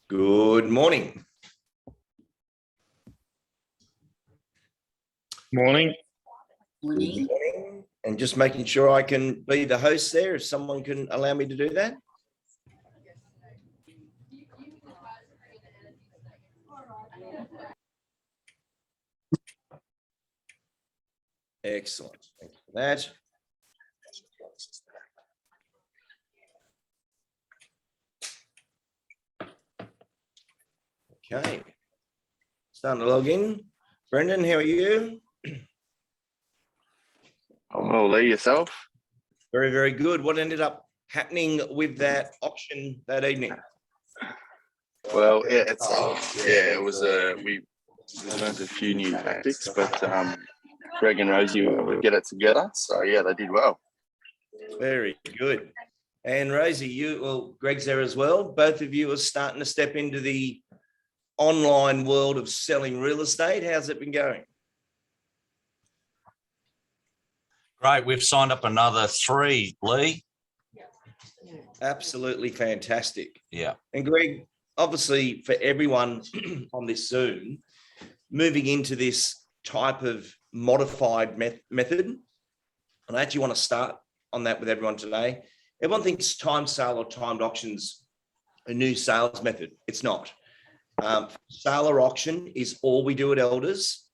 Good morning. Morning. Good morning. And just making sure I can be the host there, if someone can allow me to do that. Excellent. Thank you for that. Okay. Starting to log in. Brendan, how are you? I'm well, Lee, yourself? Very, very good. What ended up happening with that auction that evening? Well, yeah, it was we learned a few new tactics, but Greg and Rosie were able to get it together. So yeah, they did well. Very good. And Rosie, Greg's there as well. Both of you are starting to step into the online world of selling real estate. How's it been going? Great. We've signed up another 3, Lee. Absolutely fantastic. Yeah. And Greg, obviously for everyone on this Zoom, moving into this type of modified method, and I actually want to start on that with everyone today. Everyone thinks time sale or timed auctions a new sales method. It's not. Sale or auction is all we do at Elders.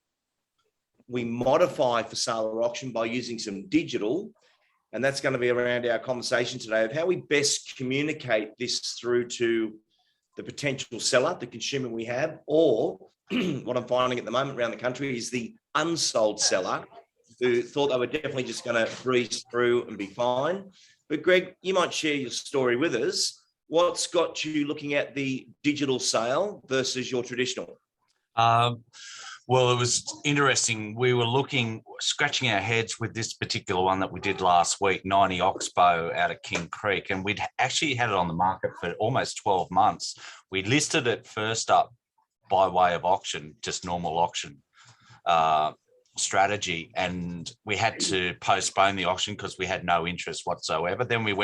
We modify for sale or auction by using some digital, and that's going to be around our conversation today of how we best communicate this through to the potential seller, the consumer we have, or what I'm finding at the moment around the country is the unsold seller who thought they were definitely just going to breeze through and be fine. But Greg, you might share your story with us. What's got you looking at the digital sale versus your traditional? Well, it was interesting. We were scratching our heads with this particular one that we did last week, 90 Oxbow out of King Creek. And we'd actually had it on the market for almost 12 months. We listed it first up by way of auction, just normal auction strategy. And we had to postpone the auction because we had no interest whatsoever. Then we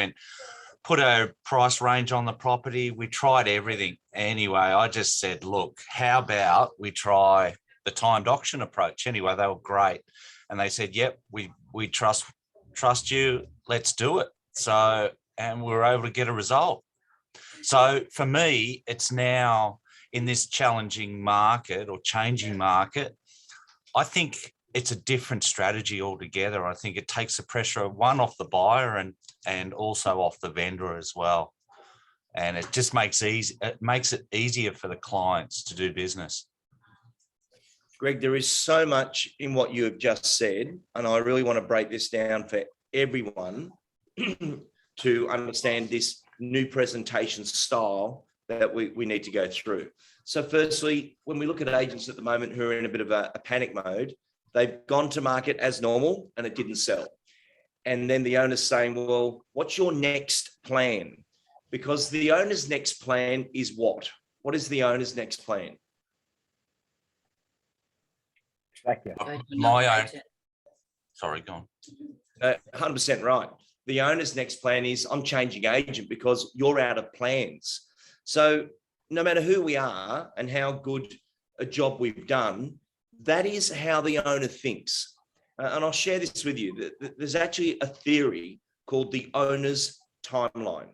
put a price range on the property. We tried everything. Anyway, I just said, look, how about we try the timed auction approach? Anyway, they were great. And they said, yep, we trust you. Let's do it. So, and we were able to get a result. So for me, it's now in this challenging market or changing market, I think it's a different strategy altogether. I think it takes the pressure off the buyer and also off the vendor as well. And it just makes it easier for the clients to do business. Greg, there is so much in what you have just said, and I really want to break this down for everyone to understand this new presentation style that we need to go through. So firstly, when we look at agents at the moment who are in a bit of a panic mode, they've gone to market as normal and it didn't sell. And then the owner's saying, well, what's your next plan? Because the owner's next plan is what? What is the owner's next plan? My own. Sorry, go on. 100% right. The owner's next plan is I'm changing agent because you're out of plans. So no matter who we are and how good a job we've done, that is how the owner thinks. And I'll share this with you. There's actually a theory called the owner's timeline.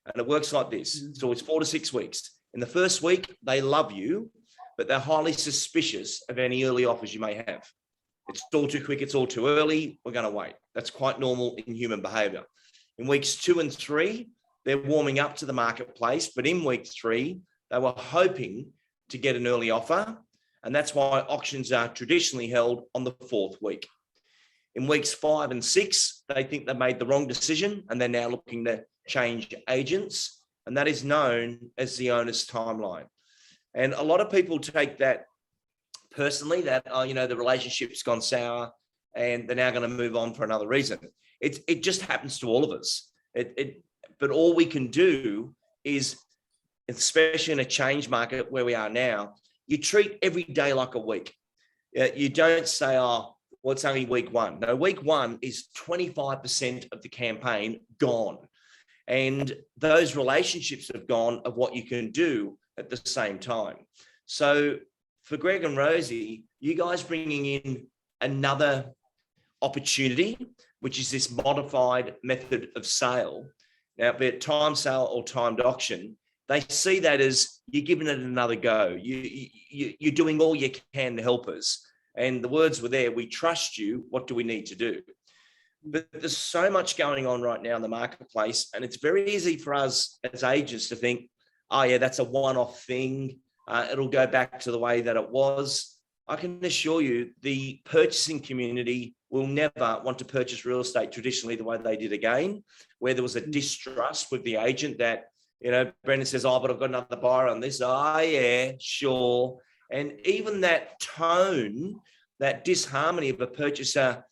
And it works like this. So it's 4 to 6 weeks. In the first week, they love you, but they're highly suspicious of any early offers you may have. It's all too quick. It's all too early. We're going to wait. That's quite normal in human behavior. In weeks 2 and 3, they're warming up to the marketplace. But in week 3, they were hoping to get an early offer. And that's why auctions are traditionally held on the 4th week. In weeks 5 and 6, they think they made the wrong decision and they're now looking to change agents. And that is known as the owner's timeline. And a lot of people take that personally, that, the relationship's gone sour and they're now going to move on for another reason. It just happens to all of us. But all we can do is, especially in a change market where we are now, you treat every day like a week. You don't say, oh, well, it's only week one. No, week one is 25% of the campaign gone. And those relationships have gone of what you can do at the same time. So for Greg and Rosie, you guys bringing in another opportunity, which is this modified method of sale. Now, be it time sale or timed auction, they see that as you're giving it another go. You're doing all you can to help us. And the words were there, we trust you, what do we need to do? But there's so much going on right now in the marketplace, and it's very easy for us as agents to think, oh yeah, that's a one-off thing. It'll go back to the way that it was. I can assure you the purchasing community will never want to purchase real estate traditionally the way they did again, where there was a distrust with the agent that, you know, Brendan says, oh, but I've got another buyer on this. Oh yeah, sure. And even that tone, that disharmony of a purchaser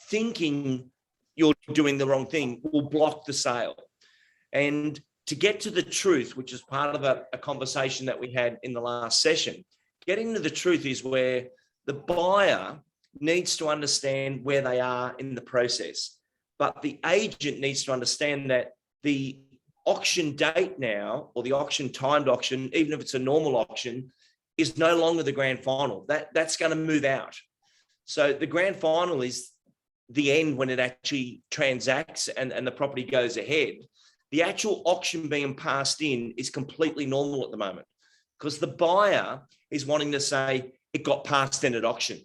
thinking you're doing the wrong thing will block the sale. And to get to the truth, which is part of a conversation that we had in the last session, getting to the truth is where the buyer needs to understand where they are in the process. But the agent needs to understand that the auction date now, or the auction timed auction, even if it's a normal auction, is no longer the grand final. That's going to move out. So the grand final is the end when it actually transacts and the property goes ahead. The actual auction being passed in is completely normal at the moment because the buyer is wanting to say it got passed in at auction.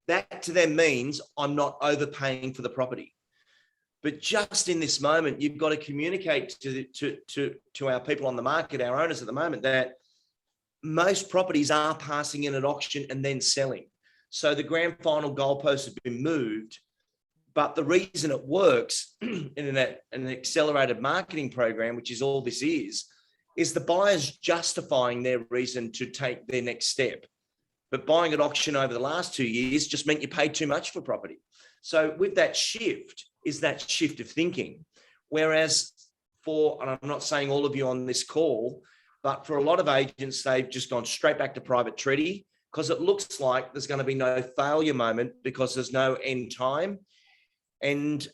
That to them means I'm not overpaying for the property. But just in this moment, you've got to communicate to our people on the market, our owners at the moment, that most properties are passing in at auction and then selling. So the grand final goalposts have been moved. But the reason it works in an accelerated marketing program, which is all this is the buyers justifying their reason to take their next step. But buying at auction over the last 2 years just meant you paid too much for property. So with that shift is that shift of thinking. Whereas and I'm not saying all of you on this call, but for a lot of agents, they've just gone straight back to private treaty because it looks like there's going to be no failure moment because there's no end time. And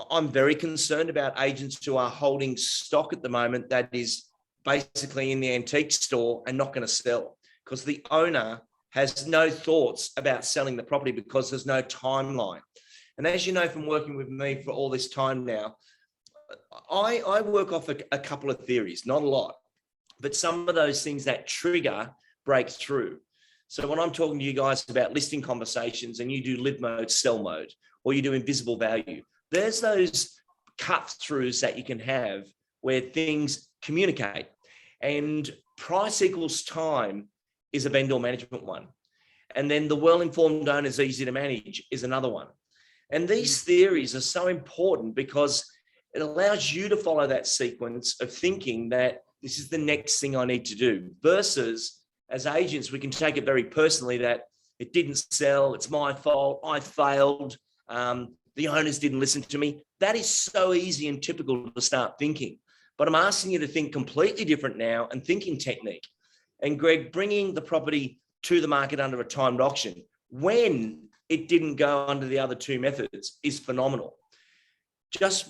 I'm very concerned about agents who are holding stock at the moment that is basically in the antique store and not going to sell because the owner has no thoughts about selling the property because there's no timeline. And as you know from working with me for all this time now, I work off a couple of theories, not a lot, but some of those things that trigger breakthrough. So when I'm talking to you guys about listing conversations and you do live mode, sell mode, or you do invisible value, there's those cut throughs that you can have where things communicate. And price equals time is a vendor management one. And then the well-informed owner is easy to manage is another one. And these theories are so important because it allows you to follow that sequence of thinking that this is the next thing I need to do versus as agents, we can take it very personally that it didn't sell. It's my fault. I failed. The owners didn't listen to me. That is so easy and typical to start thinking. But I'm asking you to think completely different now and thinking technique. And Greg, bringing the property to the market under a timed auction when it didn't go under the other two methods is phenomenal. Just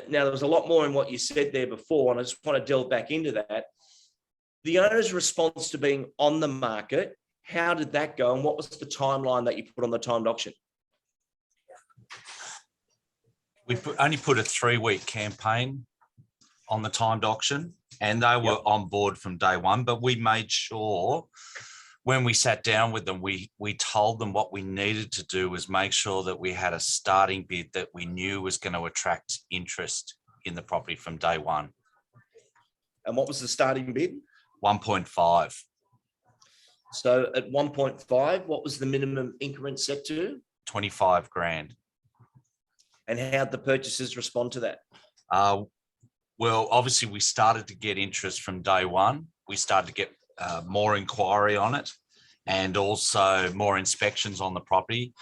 now, there was a lot more in what you said there before, and I just want to delve back into that. The owner's response to being on the market, how did that go? And what was the timeline that you put on the timed auction? We only put a 3-week campaign on the timed auction and they were on board from day one, but we made sure when we sat down with them, we told them what we needed to do was make sure that we had a starting bid that we knew was going to attract interest in the property from day one. And what was the starting bid? 1.5. So at 1.5, what was the minimum increment set to? 25 grand. And how'd the purchasers respond to that? Well, obviously we started to get interest from day one. We started to get more inquiry on it and also more inspections on the property.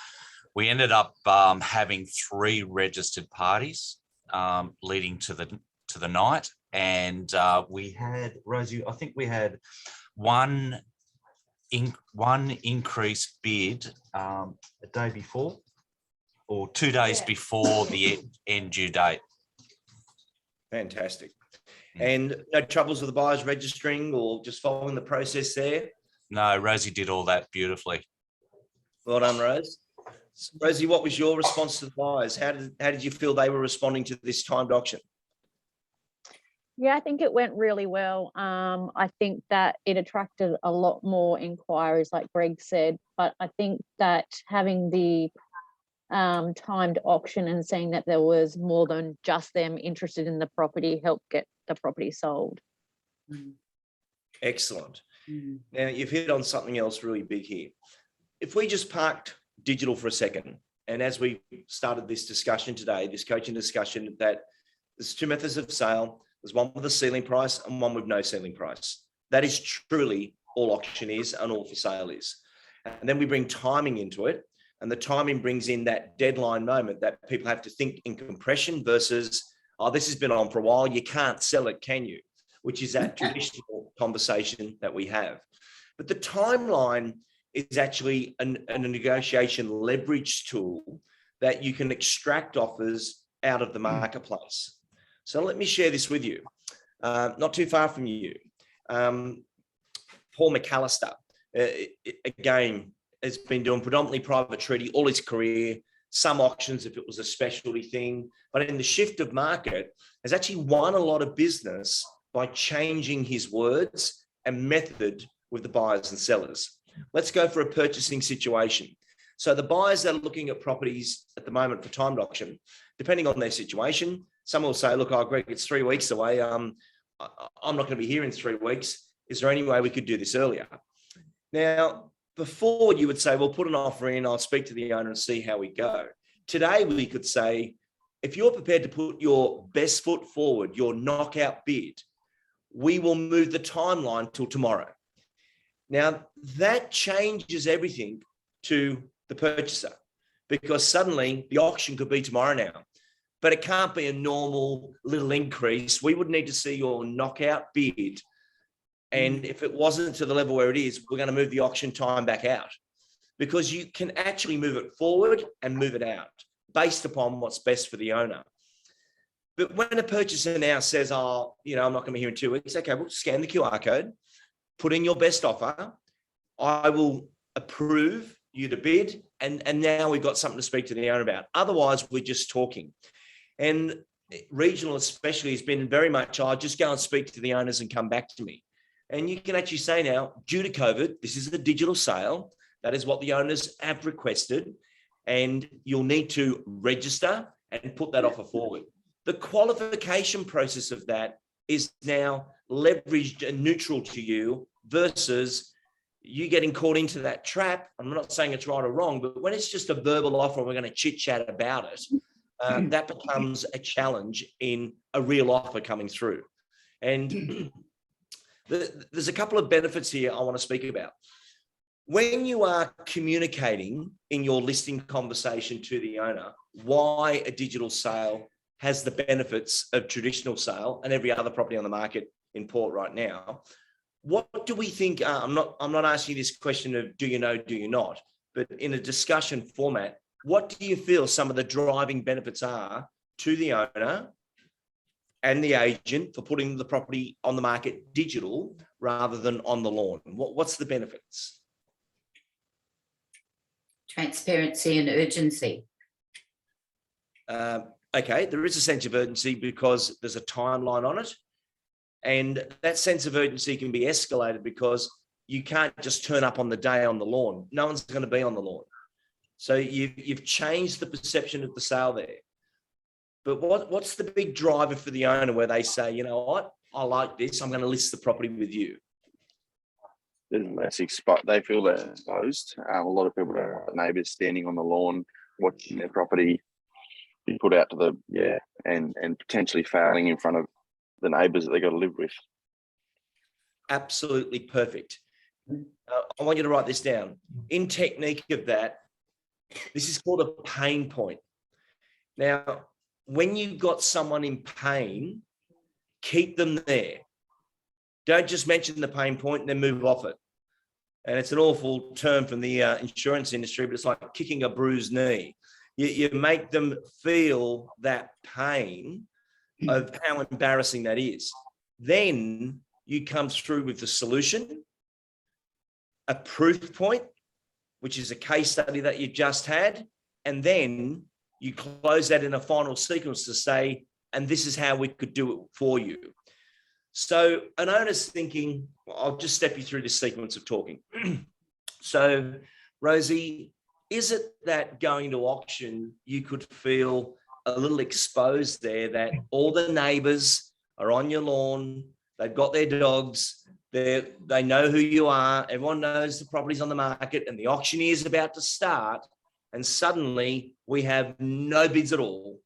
We ended up having 3 registered parties leading to the night, and we had, Rosie, I think we had one increased bid a day before, or 2 days before the end due date. Fantastic. And no troubles with the buyers registering or just following the process there? No, Rosie did all that beautifully. Well done, Rose. So, Rosie, what was your response to the buyers? How did you feel they were responding to this timed auction? Yeah, I think it went really well. I think that it attracted a lot more inquiries, like Greg said, but I think that having the timed auction and seeing that there was more than just them interested in the property helped get the property sold. Excellent. Now, you've hit on something else really big here. If we just parked digital for a second, and as we started this discussion today, this coaching discussion, that there's 2 methods of sale. There's one with a ceiling price and one with no ceiling price. That is truly all auction is and all for sale is. And then we bring timing into it. And the timing brings in that deadline moment that people have to think in compression versus, oh, this has been on for a while. You can't sell it, can you? Which is that traditional conversation that we have. But the timeline is actually a negotiation leverage tool that you can extract offers out of the marketplace. So let me share this with you. Not too far from you, Paul McAllister, again, has been doing predominantly private treaty all his career, some auctions if it was a specialty thing, but in the shift of market, has actually won a lot of business by changing his words and method with the buyers and sellers. Let's go for a purchasing situation. So the buyers that are looking at properties at the moment for timed auction, depending on their situation, some will say, look, oh, Greg, it's 3 weeks away. I'm not going to be here in 3 weeks. Is there any way we could do this earlier? Now, before you would say, well, put an offer in, I'll speak to the owner and see how we go. Today, we could say, if you're prepared to put your best foot forward, your knockout bid, we will move the timeline till tomorrow. Now, that changes everything to the purchaser because suddenly the auction could be tomorrow now, but it can't be a normal little increase. We would need to see your knockout bid. And if it wasn't to the level where it is, we're going to move the auction time back out because you can actually move it forward and move it out based upon what's best for the owner. But when a purchaser now says, oh, I'm not going to be here in 2 weeks. Okay, we'll scan the QR code, put in your best offer. I will approve you to bid. And now we've got something to speak to the owner about. Otherwise, we're just talking. And regional especially has been very much, just go and speak to the owners and come back to me. And you can actually say now, due to COVID, this is a digital sale. That is what the owners have requested. And you'll need to register and put that offer forward. The qualification process of that is now leveraged and neutral to you versus you getting caught into that trap. I'm not saying it's right or wrong, but when it's just a verbal offer, we're going to chit chat about it. That becomes a challenge in a real offer coming through. And there's a couple of benefits here I want to speak about. When you are communicating in your listing conversation to the owner, why a digital sale has the benefits of traditional sale and every other property on the market in Port right now, what do we think? I'm not asking you this question of do you know, do you not, but in a discussion format, what do you feel some of the driving benefits are to the owner and the agent for putting the property on the market digital rather than on the lawn? What's the benefits? Transparency and urgency. Okay, there is a sense of urgency because there's a timeline on it. And that sense of urgency can be escalated because you can't just turn up on the day on the lawn. No one's going to be on the lawn. So you've changed the perception of the sale there. But what's the big driver for the owner where they say, you know what, I like this, I'm going to list the property with you? There's less exposed. They feel they're exposed. A lot of people are neighbours standing on the lawn watching their property be put out to and potentially failing in front of the neighbours that they got to live with. Absolutely perfect. I want you to write this down. In technique of that, This is called a pain point. Now, when you've got someone in pain, keep them there. Don't just mention the pain point and then move off it. And it's an awful term from the insurance industry, but it's like kicking a bruised knee. You make them feel that pain of how embarrassing that is. Then you come through with the solution, a proof point, which is a case study that you just had, and then you close that in a final sequence to say, and this is how we could do it for you. So an owner's thinking, I'll just step you through this sequence of talking. So, Rosie, is it that going to auction, you could feel a little exposed there, that all the neighbours are on your lawn, they've got their dogs, they know who you are, everyone knows the property's on the market, and the auctioneer is about to start, and suddenly we have no bids at all,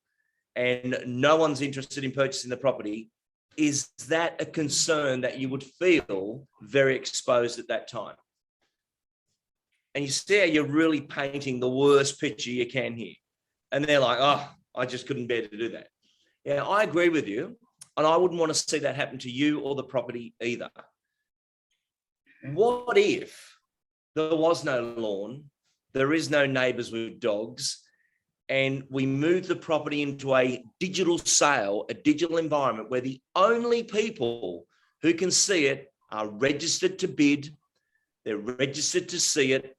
and no one's interested in purchasing the property? Is that a concern that you would feel very exposed at that time? And you see how you're really painting the worst picture you can here. And they're like, oh, I just couldn't bear to do that. Yeah, I agree with you. And I wouldn't want to see that happen to you or the property either. What if there was no lawn, there is no neighbours with dogs, and we move the property into a digital sale, a digital environment where the only people who can see it are registered to bid, they're registered to see it,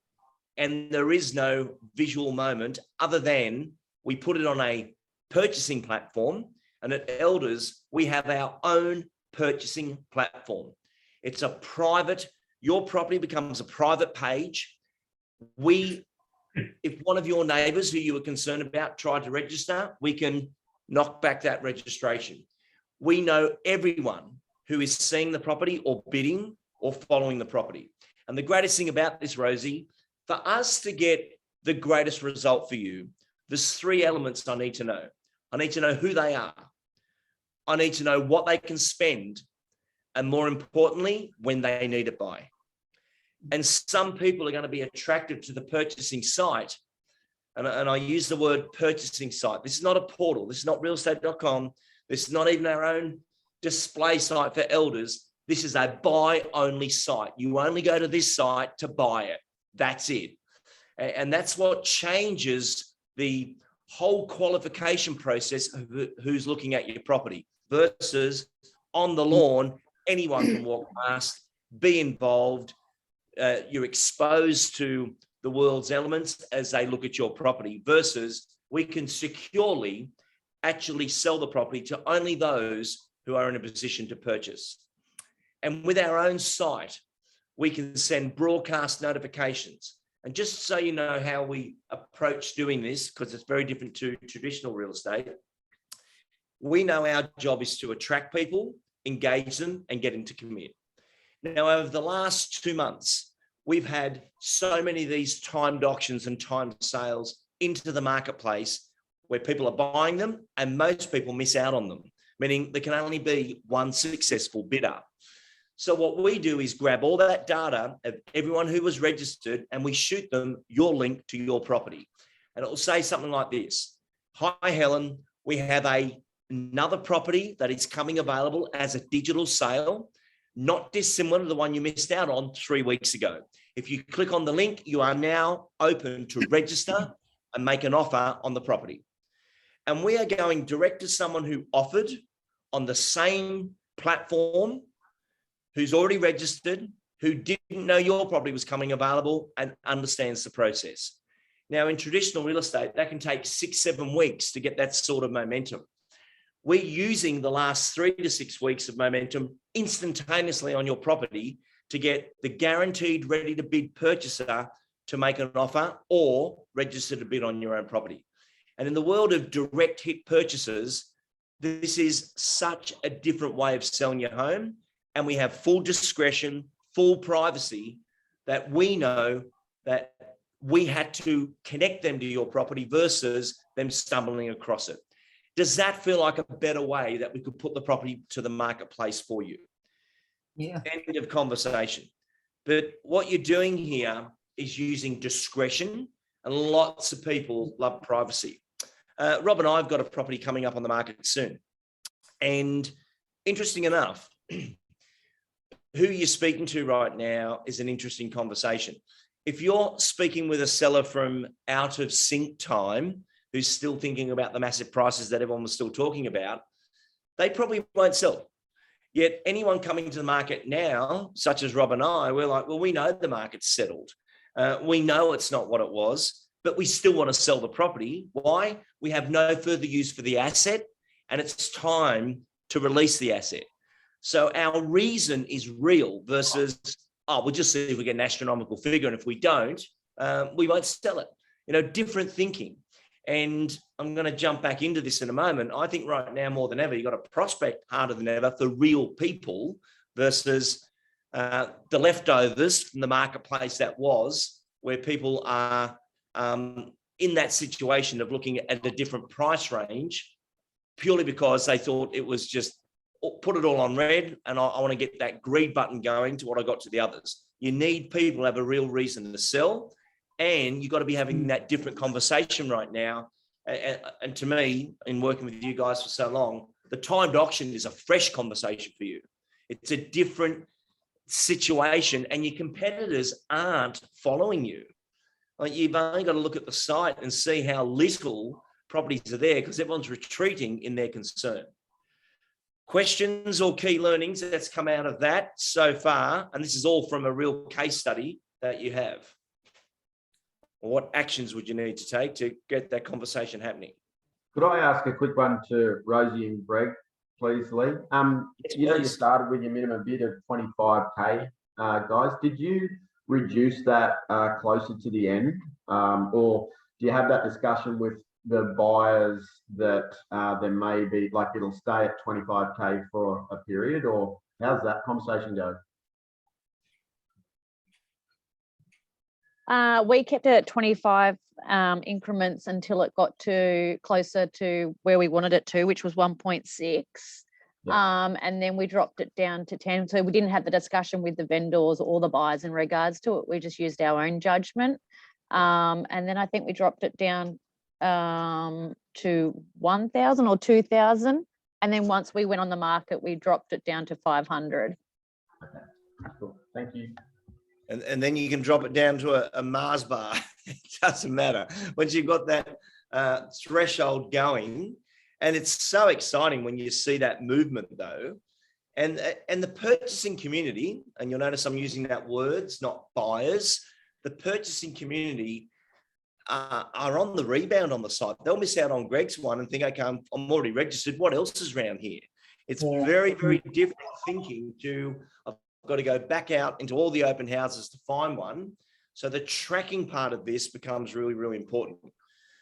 and there is no visual moment other than we put it on a purchasing platform, and at Elders, we have our own purchasing platform. It's a private, your property becomes a private page. If one of your neighbours who you were concerned about tried to register, we can knock back that registration. We know everyone who is seeing the property or bidding or following the property. And the greatest thing about this, Rosie, for us to get the greatest result for you, there's three elements I need to know. I need to know who they are. I need to know what they can spend. And more importantly, when they need it by. And some people are going to be attracted to the purchasing site. And I use the word purchasing site. This is not a portal. This is not realestate.com. This is not even our own display site for Elders. This is a buy-only site. You only go to this site to buy it. That's it. And that's what changes the whole qualification process of who's looking at your property versus on the lawn, anyone can walk past, be involved. You're exposed to the world's elements as they look at your property versus we can securely actually sell the property to only those who are in a position to purchase. And with our own site, we can send broadcast notifications. And just so you know how we approach doing this, because it's very different to traditional real estate, we know our job is to attract people, engage them, and get them to commit. Now, over the last 2 months, we've had so many of these timed auctions and timed sales into the marketplace where people are buying them and most people miss out on them, meaning there can only be one successful bidder. So what we do is grab all that data of everyone who was registered and we shoot them your link to your property. And it will say something like this. Hi, Helen, we have another property that is coming available as a digital sale, not dissimilar to the one you missed out on 3 weeks ago. If you click on the link, you are now open to register and make an offer on the property. And we are going direct to someone who offered on the same platform, who's already registered, who didn't know your property was coming available and understands the process. Now, in traditional real estate, that can take 6-7 weeks to get that sort of momentum. We're using the last 3 to 6 weeks of momentum instantaneously on your property to get the guaranteed ready to bid purchaser to make an offer or register to bid on your own property. And in the world of direct hit purchases, this is such a different way of selling your home. And we have full discretion, full privacy that we know that we had to connect them to your property versus them stumbling across it. Does that feel like a better way that we could put the property to the marketplace for you? Yeah. End of conversation. But what you're doing here is using discretion and lots of people love privacy. Rob and I have got a property coming up on the market soon. And interesting enough, who you're speaking to right now is an interesting conversation. If you're speaking with a seller from out of sync time, who's still thinking about the massive prices that everyone was still talking about, they probably won't sell. Yet anyone coming to the market now, such as Rob and I, we're like, well, we know the market's settled. We know it's not what it was, but we still want to sell the property. Why? We have no further use for the asset, and it's time to release the asset. So our reason is real versus, we'll just see if we get an astronomical figure, and if we don't, we won't sell it. Different thinking. And I'm going to jump back into this in a moment. I think right now, more than ever, you've got to prospect harder than ever for real people versus the leftovers from the marketplace that was, where people are in that situation of looking at a different price range purely because they thought it was just put it all on red, and I want to get that greed button going to what I got to the others. You need people to have a real reason to sell, and you've got to be having that different conversation right now. And to me, in working with you guys for so long, the timed auction is a fresh conversation for you. It's a different situation, and your competitors aren't following you. Like, you've only got to look at the site and see how little properties are there because everyone's retreating in their concern. Questions or key learnings that's come out of that so far, and this is all from a real case study that you have. What actions would you need to take to get that conversation happening? Could I ask a quick one to Rosie and Greg, please, Lee? Yes, you started with your minimum bid of 25K, guys. Did you reduce that closer to the end, or do you have that discussion with the buyers that there may be, like, it'll stay at 25K for a period, or how's that conversation go? We kept it at 25 increments until it got to closer to where we wanted it to, which was 1.6. Yeah. And then we dropped it down to 10. So we didn't have the discussion with the vendors or the buyers in regards to it. We just used our own judgment. And then I think we dropped it down to 1,000 or 2,000. And then once we went on the market, we dropped it down to 500. Okay, cool. Thank you. And then you can drop it down to a Mars bar. It doesn't matter. Once you've got that threshold going, and it's so exciting when you see that movement, though. And the purchasing community, and you'll notice I'm using that words, not buyers. The purchasing community are on the rebound on the site. They'll miss out on Greg's one and think, okay, I'm already registered. What else is around here? It's very, very different thinking to, I've got to go back out into all the open houses to find one. So the tracking part of this becomes really, really important.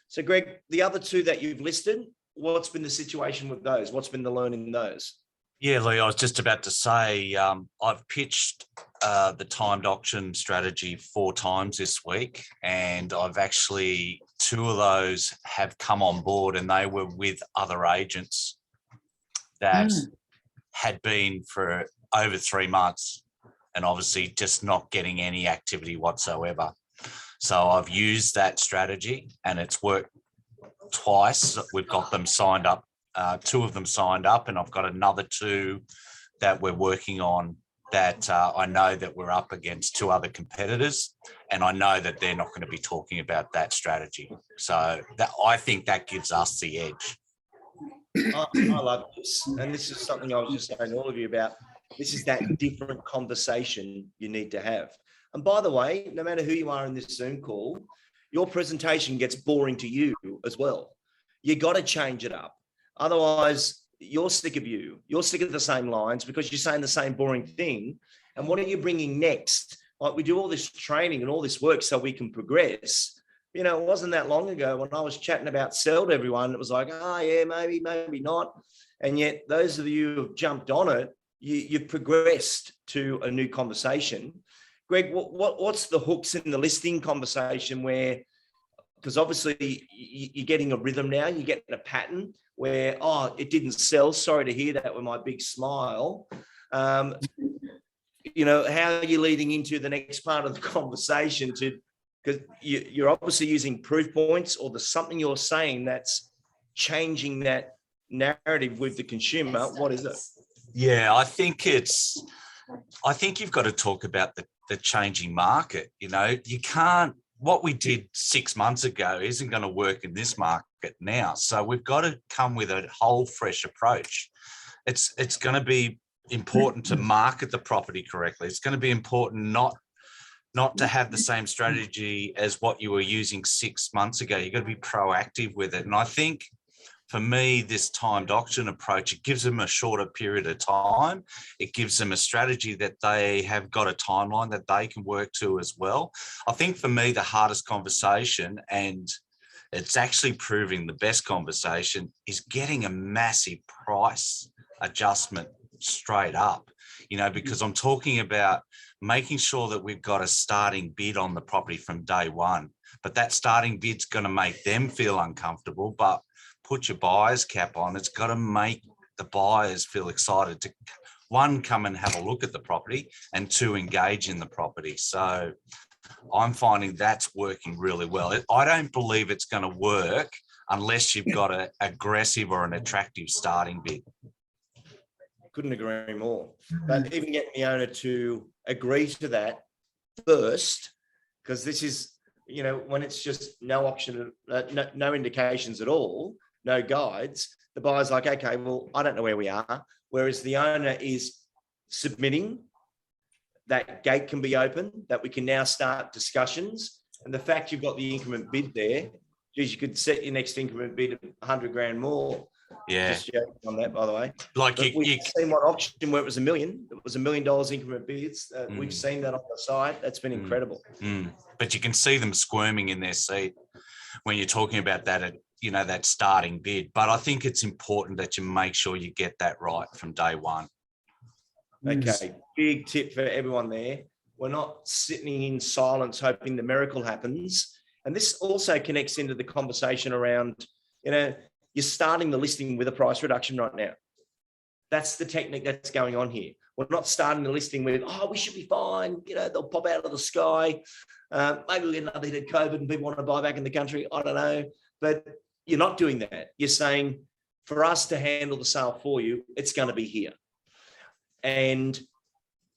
So Greg, the other two that you've listed, what's been the situation with those? What's been the learning in those? Yeah, Lee, I was just about to say, I've pitched the timed auction strategy 4 times this week, and I've actually, 2 of those have come on board, and they were with other agents that had been for over 3 months and obviously just not getting any activity whatsoever. So I've used that strategy and it's worked twice. We've got them signed up, 2 of them signed up, and I've got another 2 that we're working on that I know that we're up against 2 other competitors, and I know that they're not going to be talking about that strategy. So I think that gives us the edge. I love this. And this is something I was just saying to all of you about. This is that different conversation you need to have. And by the way, no matter who you are in this Zoom call, your presentation gets boring to you as well. You got to change it up. Otherwise, you're sick of you. You're sick of the same lines because you're saying the same boring thing. And what are you bringing next? Like, we do all this training and all this work so we can progress. You know, it wasn't that long ago when I was chatting about sell to everyone. It was like, oh, yeah, maybe, maybe not. And yet those of you who have jumped on it, you've progressed to a new conversation. Greg, what's the hooks in the listing conversation where, because obviously you're getting a rhythm now, you're getting a pattern where, oh, it didn't sell. Sorry to hear that with my big smile. You know, how are you leading into the next part of the conversation to Because you're obviously using proof points, or there's something you're saying that's changing that narrative with the consumer. What is it? Yeah, I think you've got to talk about the changing market. You know, you can't, what we did 6 months ago isn't going to work in this market now. So we've got to come with a whole fresh approach. It's going to be important to market the property correctly. It's going to be important not to have the same strategy as what you were using 6 months ago. You've got to be proactive with it. And I think for me, this timed auction approach, it gives them a shorter period of time. It gives them a strategy that they have got a timeline that they can work to as well. I think for me, the hardest conversation, and it's actually proving the best conversation, is getting a massive price adjustment straight up, you know, because I'm talking about making sure that we've got a starting bid on the property from day one, but that starting bid's going to make them feel uncomfortable. But put your buyer's cap on. It's got to make the buyers feel excited to, one, come and have a look at the property, and two, engage in the property. So I'm finding that's working really well. I don't believe it's going to work unless you've got an aggressive or an attractive starting bid. Couldn't agree more. But even getting the owner to agree to that first, because this is, you know, when it's just no option, no indications at all, no guides, the buyer's like, okay, well, I don't know where we are. Whereas the owner is submitting, that gate can be open, that we can now start discussions. And the fact you've got the increment bid there, geez, you could set your next increment bid at 100 grand more. Yeah. Just joking on that, by the way. Like we've seen one auction where it was $1 million. It was $1 million increment bids. We've seen that on the side. That's been incredible. But you can see them squirming in their seat when you're talking about that, you know, that starting bid. But I think it's important that you make sure you get that right from day one. Okay, big tip for everyone there. We're not sitting in silence hoping the miracle happens. And this also connects into the conversation around, you know, you're starting the listing with a price reduction right now. That's the technique that's going on here. We're not starting the listing with, oh, we should be fine. You know, they'll pop out of the sky. Maybe we'll get another hit of COVID and people want to buy back in the country. I don't know. But you're not doing that. You're saying, for us to handle the sale for you, it's going to be here. And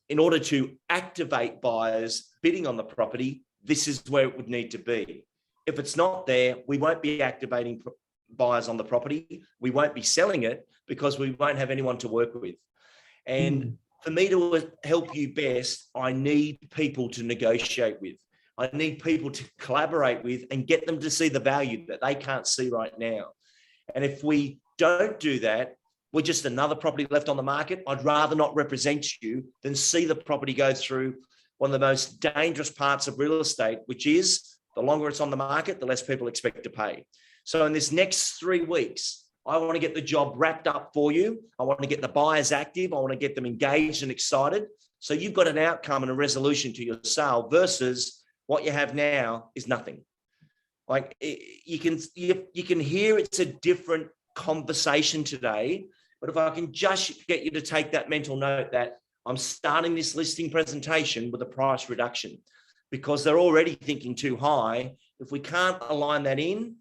in order to activate buyers bidding on the property, this is where it would need to be. If it's not there, we won't be activating buyers on the property. We won't be selling it because we won't have anyone to work with. And for me to help you best, I need people to negotiate with. I need people to collaborate with and get them to see the value that they can't see right now. And if we don't do that, we're just another property left on the market. I'd rather not represent you than see the property go through one of the most dangerous parts of real estate, which is the longer it's on the market, the less people expect to pay. So in this next 3 weeks, I want to get the job wrapped up for you. I want to get the buyers active. I want to get them engaged and excited. So you've got an outcome and a resolution to your sale versus what you have now is nothing. Like you can hear it's a different conversation today, but if I can just get you to take that mental note that I'm starting this listing presentation with a price reduction because they're already thinking too high. If we can't align that in,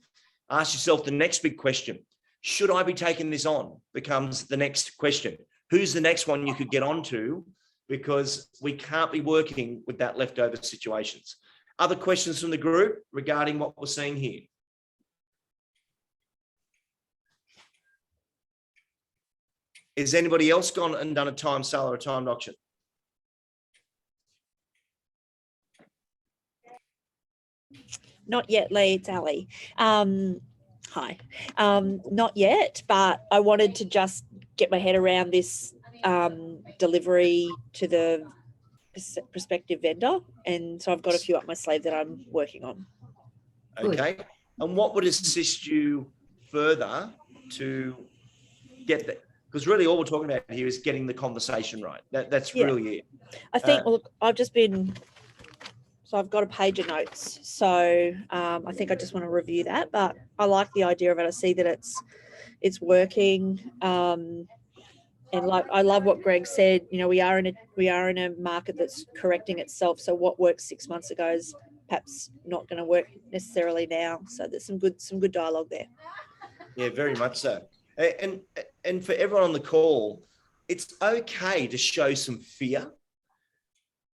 ask yourself the next big question. Should I be taking this on? Becomes the next question. Who's the next one you could get onto? Because we can't be working with that leftover situations. Other questions from the group regarding what we're seeing here? Has anybody else gone and done a time sale or a timed auction? Not yet, Lee. It's Ali. Hi. Not yet, but I wanted to just get my head around this delivery to the prospective vendor. And so I've got a few up my sleeve that I'm working on. Okay. And what would assist you further to get that? Because really all we're talking about here is getting the conversation right. That's really it. I think, I've just been... So I've got a page of notes. So I think I just want to review that, but I like the idea of it. I see that it's working. And like, I love what Greg said, you know, we are in a market that's correcting itself. So what worked 6 months ago is perhaps not going to work necessarily now. So there's some good dialogue there. Yeah, very much so. And for everyone on the call, it's okay to show some fear.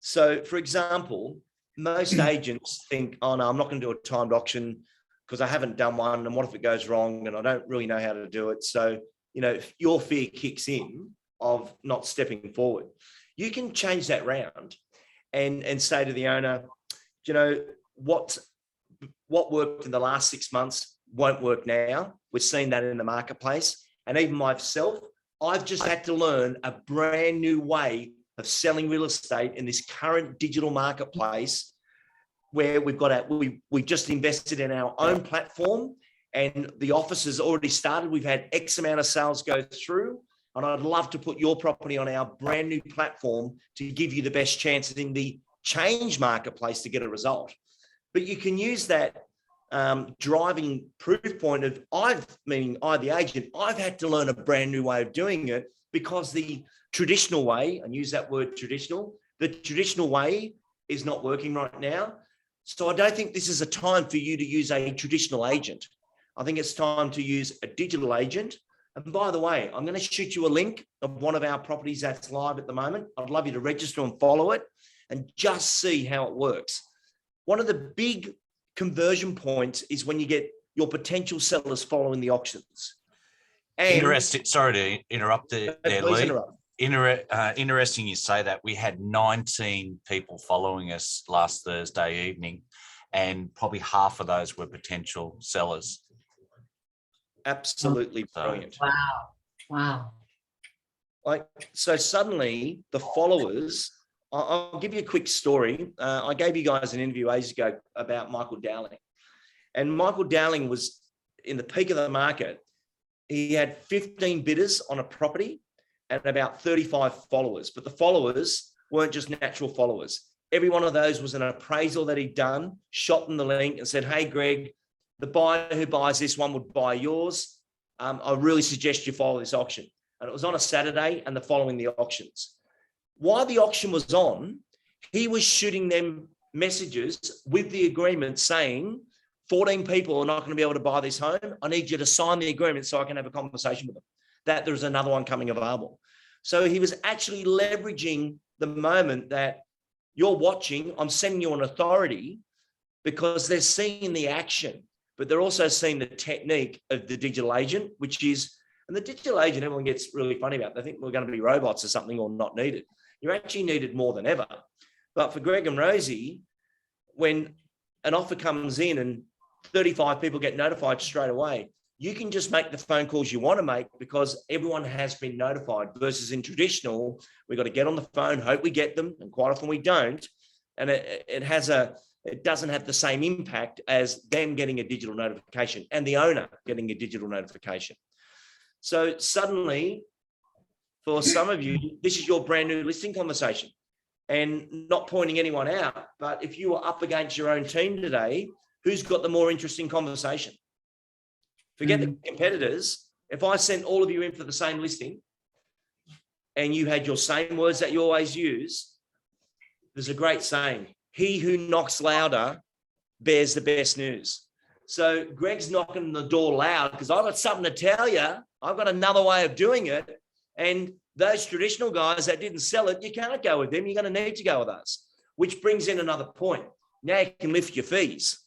So, for example, most agents think, oh, no, I'm not going to do a timed auction because I haven't done one. And what if it goes wrong and I don't really know how to do it? So, you know, if your fear kicks in of not stepping forward, you can change that round and say to the owner, you know, what worked in the last 6 months won't work now. We've seen that in the marketplace. And even myself, I've just had to learn a brand new way of selling real estate in this current digital marketplace where we just invested in our own platform and the office has already started. We've had X amount of sales go through, and I'd love to put your property on our brand new platform to give you the best chances in the change marketplace to get a result. But you can use that driving proof point of I, the agent, I've had to learn a brand new way of doing it because the traditional way, and use that word traditional, the traditional way is not working right now. So I don't think this is a time for you to use a traditional agent. I think it's time to use a digital agent. And by the way, I'm going to shoot you a link of one of our properties that's live at the moment. I'd love you to register and follow it and just see how it works. One of the big conversion points is when you get your potential sellers following the auctions. And Interesting. Sorry to interrupt there, please Lee. interrupt. Interesting you say that. We had 19 people following us last Thursday evening, and probably half of those were potential sellers. Absolutely brilliant. Wow. So suddenly the followers, I'll give you a quick story. I gave you guys an interview ages ago about Michael Dowling. And Michael Dowling was in the peak of the market. He had 15 bidders on a property and about 35 followers, but the followers weren't just natural followers. Every one of those was an appraisal that he'd done, shot them the link and said, hey, Greg, the buyer who buys this one would buy yours. I really suggest you follow this auction. And it was on a Saturday and the following the auctions. While the auction was on, he was shooting them messages with the agreement saying, 14 people are not going to be able to buy this home. I need you to sign the agreement so I can have a conversation with them, that there's another one coming available. So he was actually leveraging the moment that you're watching, I'm sending you an authority, because they're seeing the action, but they're also seeing the technique of the digital agent, which is, and the digital agent, everyone gets really funny about. They think we're going to be robots or something or not needed. You're actually needed more than ever. But for Greg and Rosie, when an offer comes in and 35 people get notified straight away, you can just make the phone calls you want to make because everyone has been notified, versus in traditional, we've got to get on the phone, hope we get them, and quite often we don't. And it doesn't have the same impact as them getting a digital notification and the owner getting a digital notification. So suddenly, for some of you, this is your brand new listing conversation. And not pointing anyone out, but if you were up against your own team today, who's got the more interesting conversation? Forget the competitors. If I sent all of you in for the same listing and you had your same words that you always use, there's a great saying, he who knocks louder bears the best news. So Greg's knocking the door loud because I've got something to tell you. I've got another way of doing it. And those traditional guys that didn't sell it, you can't go with them. You're going to need to go with us, which brings in another point. Now you can lift your fees.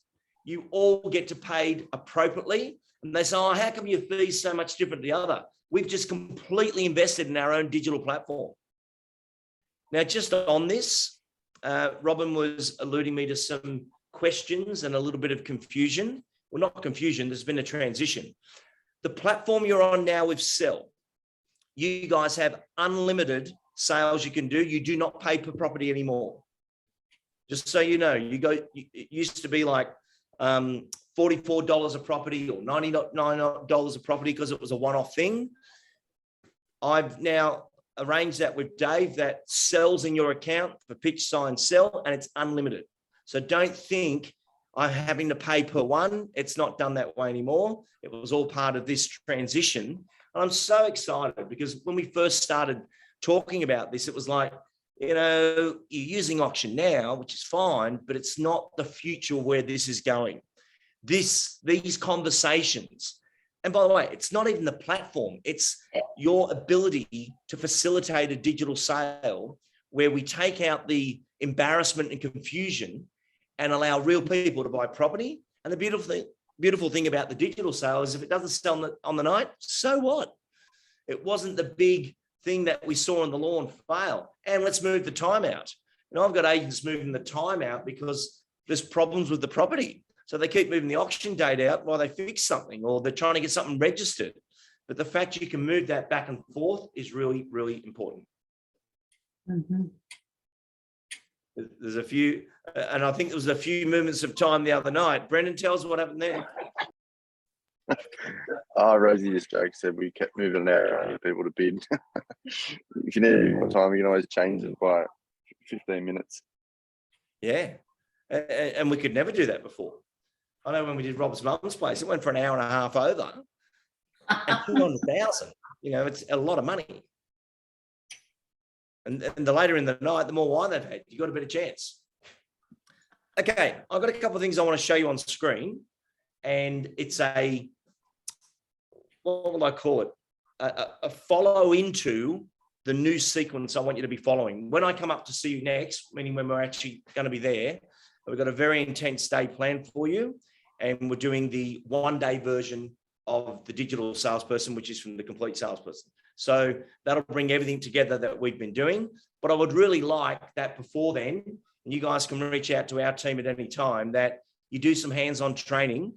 You all get to paid appropriately. And they say, oh, how come your fees so much different than the other? We've just completely invested in our own digital platform. Now, just on this, Robin was alluding me to some questions and a little bit of confusion. Well, not confusion, there's been a transition. The platform you're on now with Sell, you guys have unlimited sales you can do. You do not pay per property anymore. Just so you know, it used to be like $44 a property or $99 a property because it was a one-off thing. I've now arranged that with Dave that sells in your account for pitch, sign, sell, and it's unlimited. So don't think I'm having to pay per one. It's not done that way anymore. It was all part of this transition. And I'm so excited because when we first started talking about this, it was like, you're using auction now, which is fine, but it's not the future where this is going. These conversations, and by the way, it's not even the platform, it's your ability to facilitate a digital sale where we take out the embarrassment and confusion and allow real people to buy property. And the beautiful thing about the digital sale is if it doesn't sell on the night, so what? It wasn't the big thing that we saw on the lawn fail. And let's move the time out. I've got agents moving the time out because there's problems with the property. So they keep moving the auction date out while they fix something, or they're trying to get something registered. But the fact you can move that back and forth is really, really important. Mhm. There's a few, and I think there was a few movements of time the other night. Brendan, tell us what happened there. Rosie just joked, said we kept moving out people to bid. If you need more time, you can always change it by 15 minutes. Yeah, and we could never do that before. I know when we did Rob's mum's place, it went for an hour and a half over, and 200,000. It's a lot of money. And the later in the night, the more wine they've had, you've got a better chance. Okay, I've got a couple of things I want to show you on screen, and it's what will I call it? A follow into the new sequence I want you to be following. When I come up to see you next, meaning when we're actually going to be there, we've got a very intense day planned for you, and we're doing the one-day version of the digital salesperson, which is from the complete salesperson. So that'll bring everything together that we've been doing. But I would really like that before then, and you guys can reach out to our team at any time, that you do some hands-on training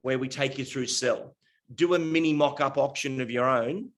where we take you through sell. Do a mini mock-up auction of your own,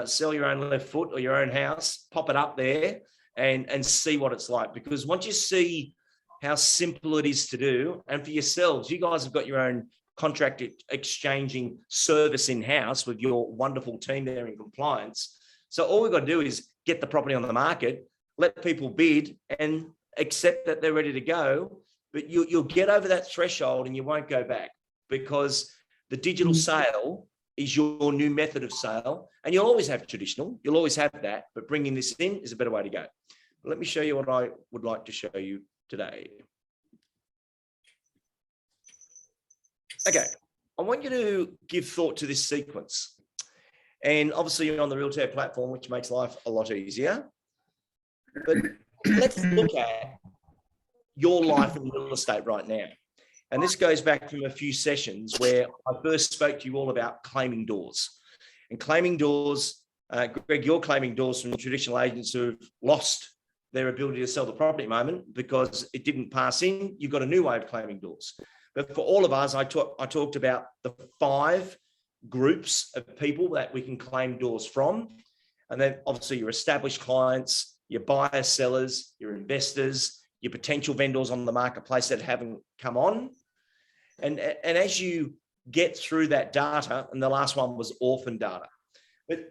sell your own left foot or your own house, pop it up there and see what it's like. Because once you see how simple it is to do, and for yourselves, you guys have got your own contract exchanging service in-house with your wonderful team there in compliance. So all we've got to do is get the property on the market, let people bid and accept that they're ready to go. But you'll get over that threshold and you won't go back, because the digital sale is your new method of sale. And you'll always have traditional, you'll always have that, but bringing this in is a better way to go. Let me show you what I would like to show you today. Okay, I want you to give thought to this sequence. And obviously you're on the Realtair platform, which makes life a lot easier. But let's look at your life in real estate right now. And this goes back from a few sessions where I first spoke to you all about claiming doors. And claiming doors, Greg, you're claiming doors from traditional agents who have lost their ability to sell the property at the moment because it didn't pass in. You've got a new way of claiming doors. But for all of us, I talked about the 5 groups of people that we can claim doors from. And then obviously your established clients, your buyers, sellers, your investors, your potential vendors on the marketplace that haven't come on. And as you get through that data, and the last one was orphan data, but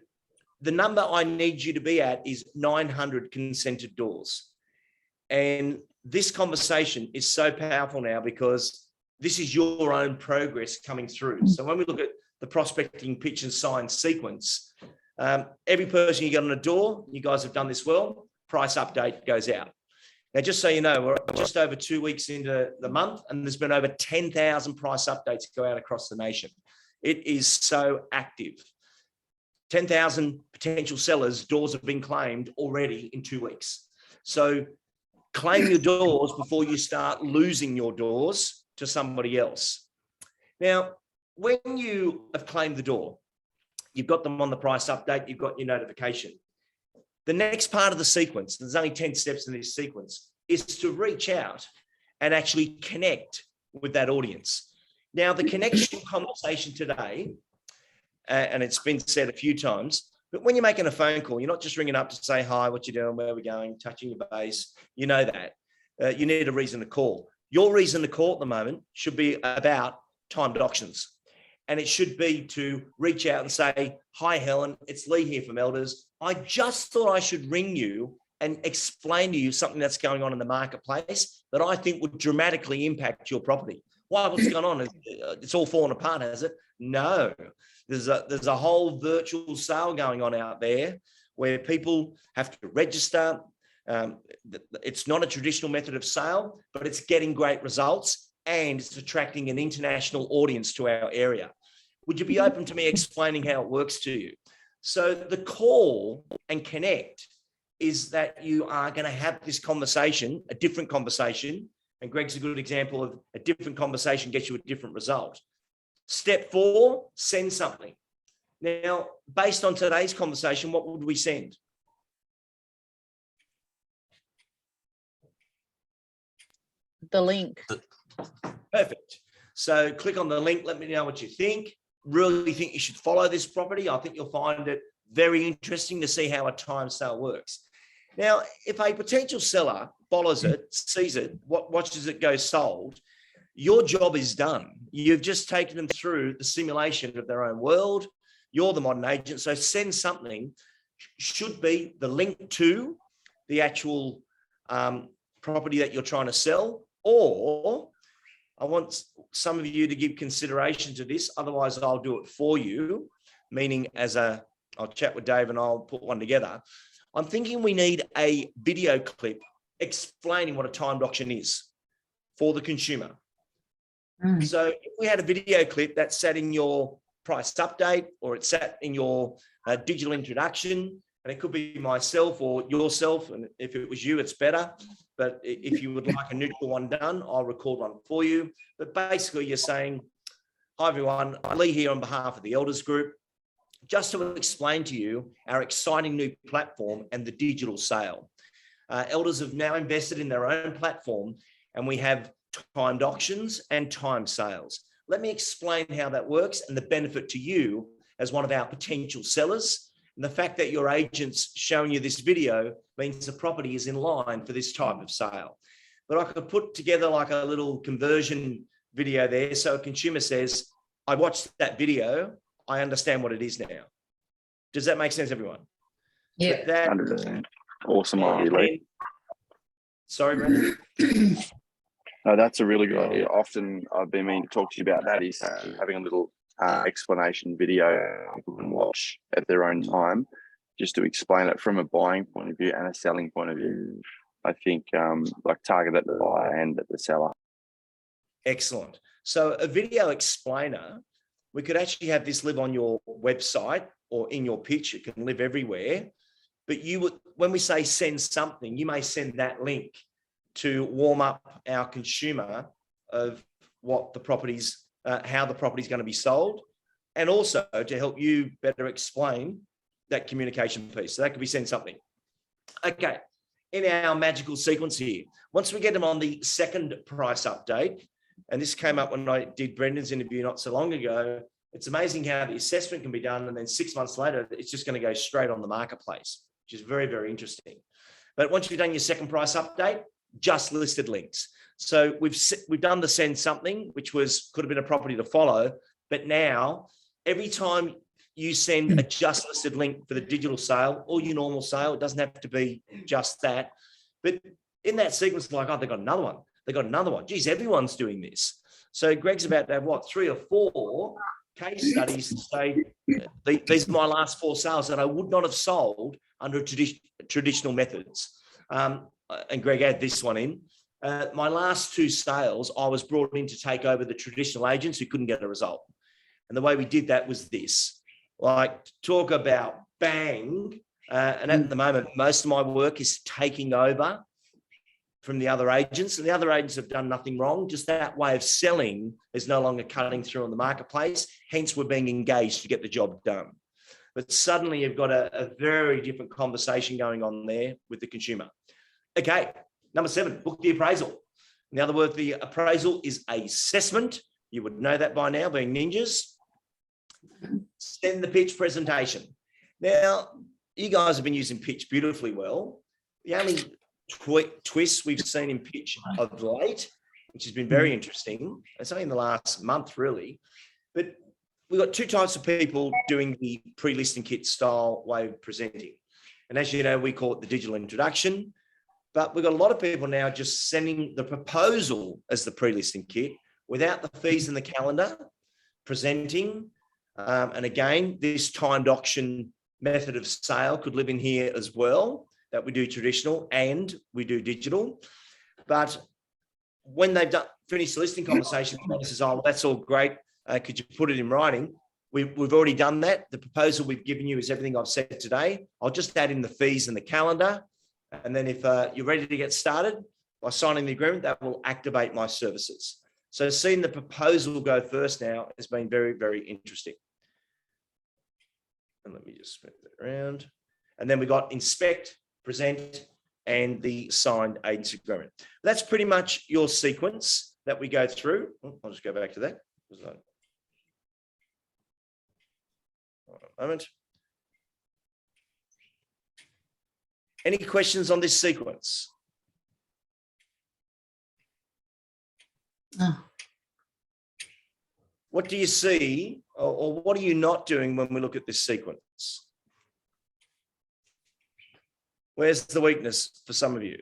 the number I need you to be at is 900 consented doors. And this conversation is so powerful now because this is your own progress coming through. So when we look at the prospecting pitch and sign sequence, every person you get on a door, you guys have done this well, price update goes out. Now, just so you know, we're just over 2 weeks into the month and there's been over 10,000 price updates go out across the nation. It is so active. 10,000 potential sellers, doors have been claimed already in 2 weeks. So claim your doors before you start losing your doors to somebody else. Now, when you have claimed the door, you've got them on the price update, you've got your notification. The next part of the sequence, there's only 10 steps in this sequence, is to reach out and actually connect with that audience. Now, the connection conversation today, and it's been said a few times, but when you're making a phone call, you're not just ringing up to say, hi, what you doing, where are we going, touching your base, you know that. You need a reason to call. Your reason to call at the moment should be about timed auctions. And it should be to reach out and say, hi, Helen, it's Lee here from Elders. I just thought I should ring you and explain to you something that's going on in the marketplace that I think would dramatically impact your property. Why, what's going on? It's all falling apart, has it? No, there's a whole virtual sale going on out there where people have to register. It's not a traditional method of sale, but it's getting great results and it's attracting an international audience to our area. Would you be open to me explaining how it works to you? So the call and connect is that you are going to have this conversation, a different conversation. And Greg's a good example of a different conversation gets you a different result. Step 4, send something. Now, based on today's conversation, what would we send? The link. Perfect. So click on the link. Let me know what you think. Really think you should follow this property. I think you'll find it very interesting to see how a time sale works. Now, if a potential seller follows it, sees it, watches it go sold, your job is done. You've just taken them through the simulation of their own world. You're the modern agent. So send something, should be the link to the actual property that you're trying to sell, or I want some of you to give consideration to this. Otherwise, I'll do it for you, meaning I'll chat with Dave and I'll put one together. I'm thinking we need a video clip explaining what a timed auction is for the consumer. So if we had a video clip that sat in your price update, or it sat in your digital introduction, and it could be myself or yourself, and if it was you, it's better. But if you would like a neutral one done, I'll record one for you. But basically you're saying, hi everyone, Lee here on behalf of the Elders Group, just to explain to you our exciting new platform and the digital sale. Elders have now invested in their own platform, and we have timed auctions and time sales. Let me explain how that works and the benefit to you as one of our potential sellers. And the fact that your agent's showing you this video means the property is in line for this type of sale. But I could put together like a little conversion video there. So a consumer says, I watched that video, I understand what it is now. Does that make sense, everyone? Yeah. So that, 100%. Awesome idea, Lee. Sorry, Brandon. No, that's a really good idea. Often I've been meaning to talk to you about that, is having a little explanation video people can watch at their own time, just to explain it from a buying point of view and a selling point of view. I think like target at the buyer and at the seller. Excellent. So a video explainer, we could actually have this live on your website or in your pitch. It can live everywhere. But you would, when we say send something, you may send that link to warm up our consumer of what the property's, how the property is going to be sold, and also to help you better explain that communication piece. So that could be send something. Okay, in our magical sequence here, once we get them on the second price update, and this came up when I did Brendan's interview not so long ago, it's amazing how the assessment can be done, and then 6 months later, it's just going to go straight on the marketplace, which is very, very interesting. But once you've done your second price update, just listed links. So we've done the send something, which could have been a property to follow, but now every time you send a just listed link for the digital sale or your normal sale, it doesn't have to be just that. But in that sequence, like, oh, they got another one. They got another one. Geez, everyone's doing this. So Greg's about to have what, 3 or 4 case studies to say, these are my last 4 sales that I would not have sold under traditional methods. And Greg had this one in. My last 2 sales, I was brought in to take over the traditional agents who couldn't get a result. And the way we did that was this, like, talk about bang. And at the moment, most of my work is taking over from the other agents, and the other agents have done nothing wrong. Just that way of selling is no longer cutting through on the marketplace. Hence, we're being engaged to get the job done. But suddenly you've got a very different conversation going on there with the consumer. Okay, number 7, book the appraisal. In other words, the appraisal is assessment. You would know that by now, being ninjas. Send the pitch presentation. Now, you guys have been using pitch beautifully well. The only twist we've seen in pitch of late, which has been very interesting, it's only in the last month really, but we've got 2 types of people doing the pre-listing kit style way of presenting. And as you know, we call it the digital introduction. But we've got a lot of people now just sending the proposal as the pre-listing kit without the fees in the calendar, presenting. And again, this timed auction method of sale could live in here as well. that we do traditional and we do digital. But when they've finished the listing conversation, the says, "Oh, well, that's all great. Could you put it in writing?" We've already done that. The proposal we've given you is everything I've said today. I'll just add in the fees and the calendar. And then if you're ready to get started by signing the agreement, that will activate my services. So seeing the proposal go first now has been very, very interesting. And let me just spin that around. And then we got inspect, present, and the signed agency agreement. That's pretty much your sequence that we go through. I'll just go back to that. A moment. Any questions on this sequence? Oh. What do you see, or what are you not doing when we look at this sequence? Where's the weakness for some of you?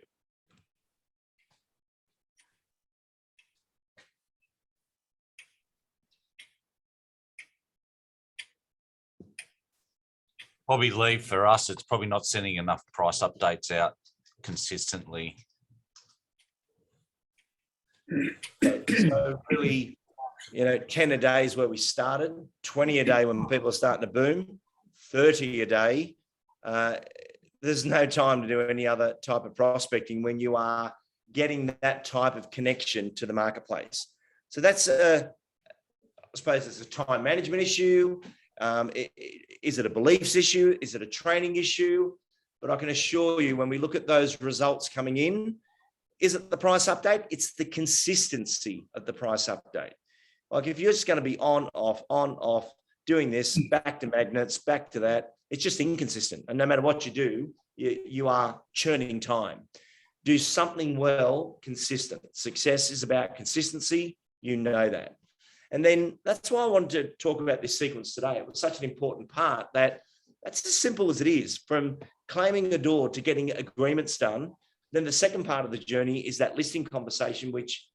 Probably leave for us. It's probably not sending enough price updates out consistently. So really, 10 a day is where we started, 20 a day when people are starting to boom, 30 a day. There's no time to do any other type of prospecting when you are getting that type of connection to the marketplace. So that's, I suppose it's a time management issue. Is it a beliefs issue? Is it a training issue? But I can assure you, when we look at those results coming in, is it the price update? It's the consistency of the price update. Like if you're just going to be on, off, doing this, back to magnets, back to that, it's just inconsistent. And no matter what you do, you are churning time. Do something well, consistent. Success is about consistency. You know that. And then that's why I wanted to talk about this sequence today. It was such an important part that's as simple as it is, from claiming a door to getting agreements done. Then the second part of the journey is that listing conversation, which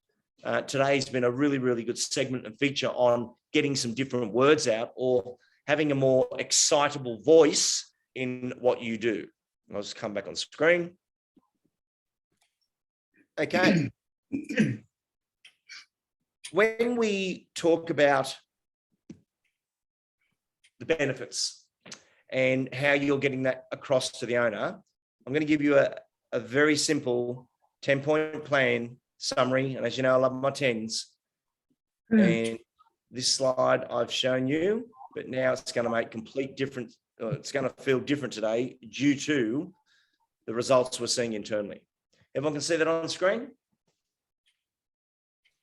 today has been a really, really good segment and feature on getting some different words out or having a more excitable voice in what you do. I'll just come back on screen. Okay. When we talk about the benefits and how you're getting that across to the owner, I'm going to give you a very simple 10-point plan summary. And as you know, I love my 10s. And this slide I've shown you, but now it's going to make complete difference. It's going to feel different today due to the results we're seeing internally. Everyone can see that on screen?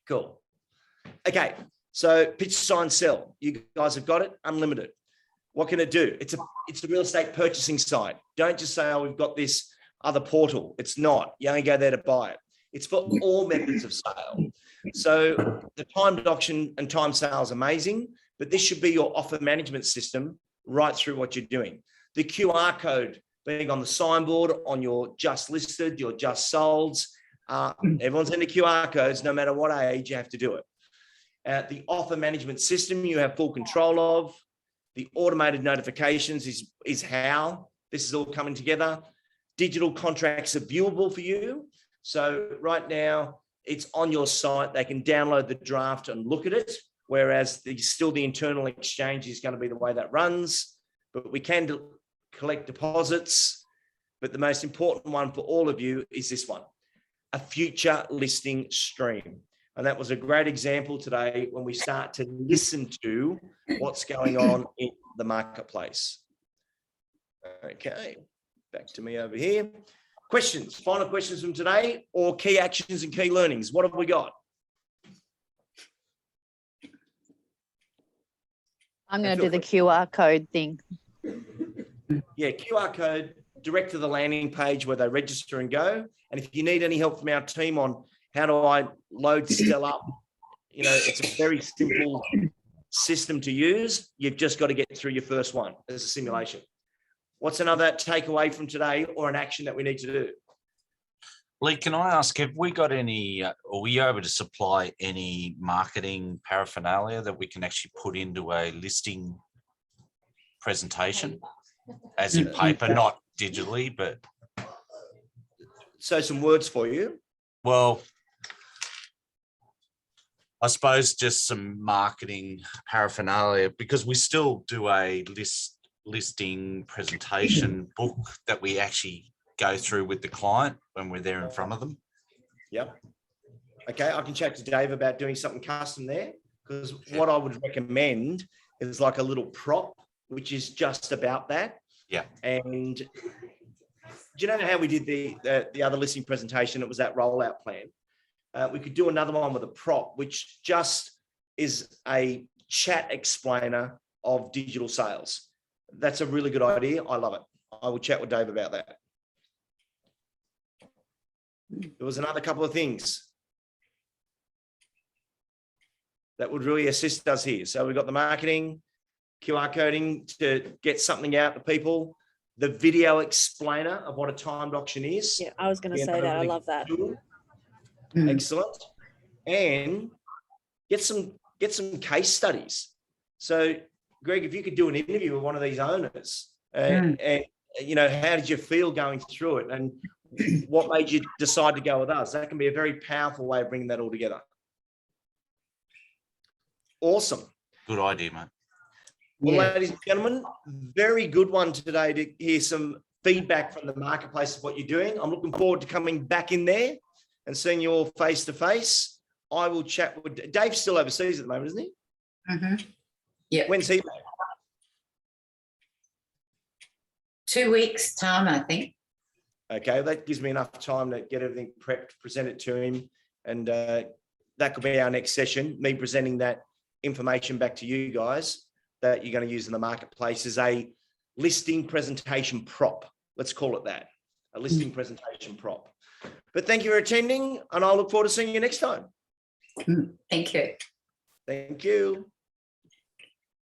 Cool. Okay, so pitch, sign, sell. You guys have got it, unlimited. What can it do? It's a real estate purchasing site. Don't just say, "Oh, we've got this other portal." It's not. You only go there to buy it. It's for all methods of sale. So the timed auction and time sale is amazing, but this should be your offer management system right through what you're doing. The QR code being on the signboard, on your just listed, your just solds. Everyone's into QR codes, no matter what age, you have to do it. The offer management system you have full control of. The automated notifications is how this is all coming together. Digital contracts are viewable for you. So right now it's on your site. They can download the draft and look at it, whereas still the internal exchange is going to be the way that runs. But we can collect deposits. But the most important one for all of you is this one, a future listing stream. And that was a great example today when we start to listen to what's going on in the marketplace. Okay, back to me over here. Questions, final questions from today, or key actions and key learnings. What have we got? I'm going to do the QR code thing. Yeah, QR code, direct to the landing page where they register and go. And if you need any help from our team on how do I load Sell up, it's a very simple system to use. You've just got to get through your first one as a simulation. What's another takeaway from today or an action that we need to do? Lee, can I ask, have we got any, are we able to supply any marketing paraphernalia that we can actually put into a listing presentation, as in paper, not digitally, but... So some words for you. Well, I suppose just some marketing paraphernalia, because we still do a listing presentation book that we actually go through with the client when we're there in front of them. Yep. Okay, I can chat to Dave about doing something custom there, because what I would recommend is like a little prop, which is just about that. Yeah. And do you know how we did the other listing presentation? It was that rollout plan. We could do another one with a prop, which just is a chat explainer of digital sales. That's a really good idea. I love it. I will chat with Dave about that. There was another couple of things that would really assist us here. So we've got the marketing, QR coding to get something out to people, the video explainer of what a timed auction is. Yeah, I was going to say that. I love that. Excellent. And get some case studies. So Greg, if you could do an interview with one of these owners and you know, how did you feel going through it and what made you decide to go with us? That can be a very powerful way of bringing that all together. Awesome. Good idea, mate. Well, ladies and gentlemen, very good one today to hear some feedback from the marketplace of what you're doing. I'm looking forward to coming back in there and seeing you all face to face. I will chat with Dave's still overseas at the moment, isn't he? Mm-hmm. Yeah. When's he back? 2 weeks time, I think. Okay, that gives me enough time to get everything prepped, present it to him, and that could be our next session, me presenting that information back to you guys that you're going to use in the marketplace as a listing presentation prop. Let's call it that, a listing presentation prop. But thank you for attending, and I'll look forward to seeing you next time. Thank you. Thank you.